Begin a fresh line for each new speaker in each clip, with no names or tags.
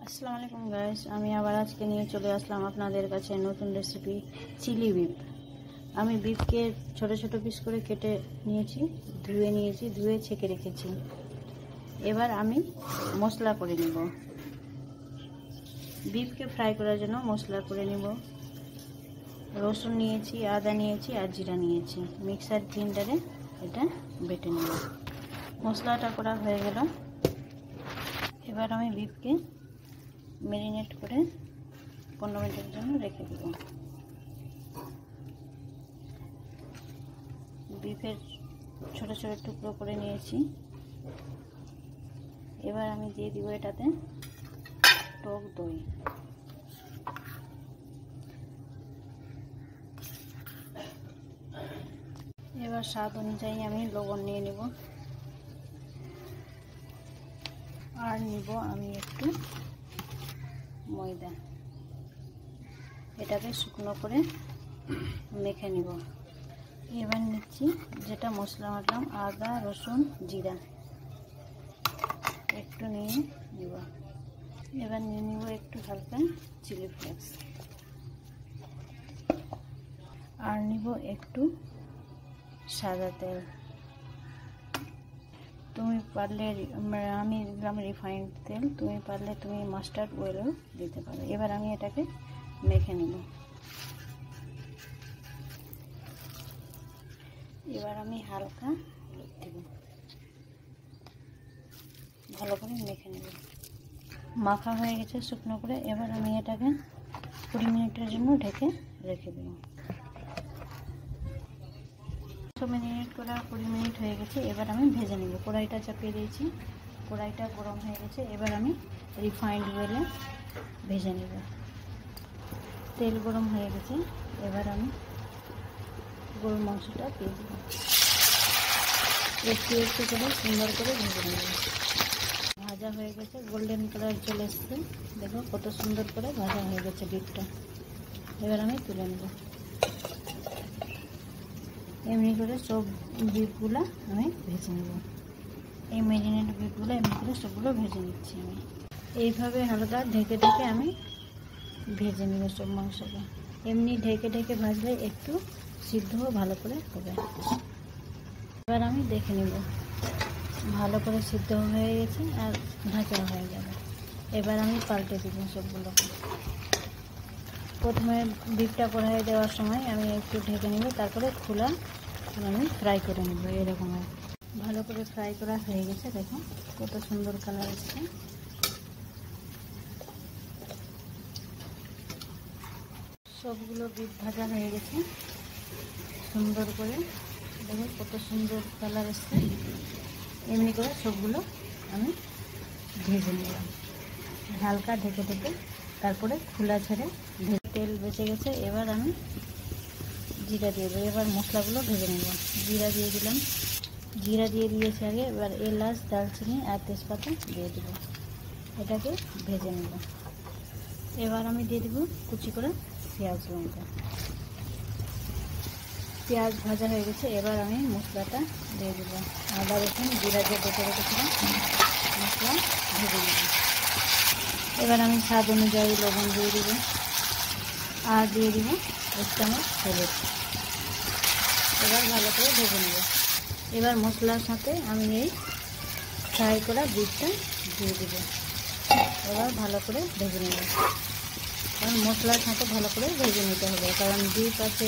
আসসালামু আলাইকুম গাইস, আমি আবার আজকে নিয়ে চলে আসলাম আপনাদের কাছে নতুন রেসিপি চিলি বিফ। আমি বিফকে ছোট ছোট পিস করে কেটে নিয়েছি, ধুয়ে ছেঁকে রেখেছি। এবার আমি মশলা করে নেব। বিফকে ফ্রাই করার জন্য মশলা করে নেব। রসুন নিয়েছি, আদা নিয়েছি আর জিরা নিয়েছি। মিক্সার গ্রাইন্ডারে এটা বেটে নেব। মশলাটা করা হয়ে গেল। এবার আমি বিফকে ম্যারিনেট করে 15 মিনিটের জন্য রেখে দেব। বিফের ছোট ছোট টুকরো করে নিয়েছি। এবার আমি দিয়ে দিব এটাতে টক দই। এবার স্বাদ অনুযায়ী আমি লবণ নিয়ে নেব, আর নিব আমি একটু ময়দা। এটাকে শুকনো করে মেখে নিব। এবার নিচ্ছি যেটা মশলা বাটলাম, আদা রসুন জিরা একটু নিয়ে নিব। এবার নিয়ে নিব একটু হালকা চিলি ফ্লেক্স, আর নিব একটু সাদা তেল। তুমি পারলে, আমি দিলাম রিফাইন্ড তেল, তুমি পারলে তুমি মাস্টার্ড অয়েলও দিতে পারো। এবার আমি এটাকে মেখে নেব। এবার আমি হালকা হলুদ দেব, ভালো করে মেখে নেব। মাখা হয়ে গেছে শুকনো করে। এবার আমি এটাকে 20 মিনিটের জন্য ঢেকে রেখে দেব। মিনিট করে 20 মিনিট হয়ে গেছে। এবার আমি ভেজে নেব। কড়াইটা চাপিয়ে দিয়েছি, কড়াইটা গরম হয়ে গেছে। এবার আমি রিফাইন্ড অয়েলে ভেজে নেব। তেল গরম হয়ে গেছে। এবার আমি গরুর মাংসটা দিয়ে দেব। একটু একটু করে সুন্দর করে ভেজে নেব। ভাজা হয়ে গেছে, গোল্ডেন কালার চলে এসছে। দেখো কত সুন্দর করে ভাজা হয়ে গেছে বিফটা। এবার আমি তুলে নেব। এমনি করে সব বিফগুলো আমি ভেজে নেব। এই ম্যারিনেট বিফগুলো এমনি করে সবগুলো ভেজে নিচ্ছি আমি। এইভাবে হালকা ঢেকে ঢেকে আমি ভেজে নেব সব মাংসকে। এমনি ঢেকে ঢেকে ভাজলে একটু সিদ্ধ ভালো করে হবে। এবার আমি দেখে নেব ভালো করে সিদ্ধ হয়ে গেছে আর ভাজা হয়ে যাবে। এবার আমি পাল্টে দেব সবগুলোকে। প্রথমে বিফটা কড়াইয়ে দেওয়ার সময় আমি একটু ঢেকে নেব, তারপরে খোলা আমি ফ্রাই করে নেব। এরকম ভালো করে ফ্রাই করা হয়ে গেছে। দেখো কত সুন্দর কালার এসছে। সবগুলো বিফ ভাজা হয়ে গেছে সুন্দর করে। দেখো কত সুন্দর কালার এসছে। এমনি করে সবগুলো আমি ভেজে নিলাম হালকা ঢেকে ঢেকে, তারপরে খোলা ছেড়ে তেল বেঁচে গেছে। এবার আমি জিরা দিয়ে দেবো। এবার মশলাগুলো ভেজে নেব। জিরা দিয়ে দিলাম, জিরা দিয়ে দিয়েছি আগে। এবার এলাচ দারচিনি আর তেজপাতা দিয়ে দেব। এটাকে ভেজে নেব। এবার আমি দিয়ে দেবো কুচি করে পেঁয়াজ লঙ্কা। পেঁয়াজ ভাজা হয়ে গেছে। এবার আমি মশলাটা দিয়ে দেবো। আদা রসুন জিরা দিয়ে বেটে রেখেছিলাম, মশলা ভেজে নেব। এবার আমি স্বাদ অনুযায়ী লবণ দিয়ে দেব, আর দিয়ে দেব 1 চামচ হলুদ। এবার ভালো করে ভেজে নেব। এবার মশলার সাথে আমি এই ফ্রাই করা বিফটা দিয়ে দেব। এবার ভালো করে ভেজে নেব। কারণ মশলার সাথে ভালো করে ভেজে নিতে হবে, কারণ বিফ আছে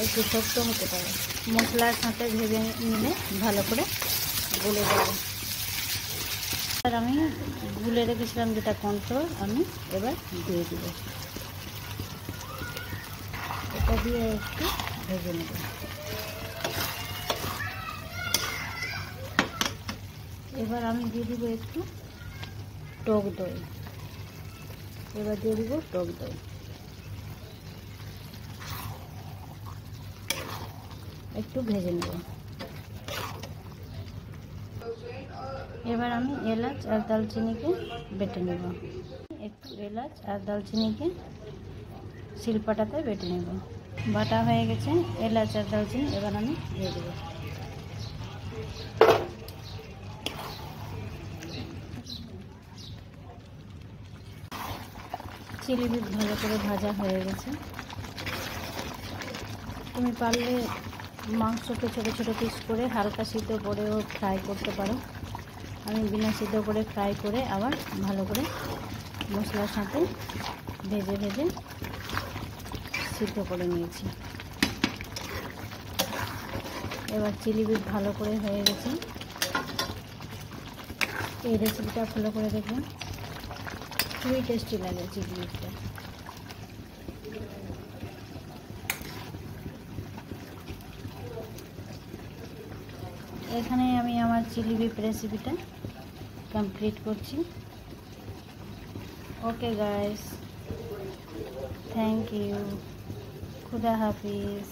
একটু শক্ত হতে পারে। মশলার সাথে ভেজে নিলে ভালো করে গলে যাবে। আর আমি গুলে রেখেছিলাম যেটা কর্নফ্লোর, আমি এবার দিয়ে দেব। এটা দিয়ে একটু ভেজে নেব। এবার আমি দিয়ে দেবো একটু টক দই। এবার দিয়ে দেবো টক দই। একটু ভেজে নেব। এবার আমি এলাচ আর দালচিনিকে বেটে নেব। একটু এলাচ আর দালচিনিকে শিলপাটাতে বেটে নেব। বাটা হয়ে গেছে এলাচ আর দালচিনি। এবার আমি দিয়ে দেব। চিলি বিফ ভালো করে ভাজা হয়ে গেছে। তুমি পারলে মাংসকে ছোটো ছোটো পিস করে হালকা সিদ্ধ করেও ফ্রাই করতে পারো। আমি বিনা সিদ্ধ করে ফ্রাই করে আবার ভালো করে মশলার সাথে ভেজে ভেজে সিদ্ধ করে নিয়েছি। এবার চিলি বিফ ভালো করে হয়ে গেছে। এই রেসিপিটা ফলো করে দেখবেন, খুবই টেস্টি লাগে চিলি বিফটা। এখানে আমি আমার চিলি বিফ রেসিপিটা কমপ্লিট করছি। ওকে গাইস, থ্যাংক ইউ, খুদা হাফিজ।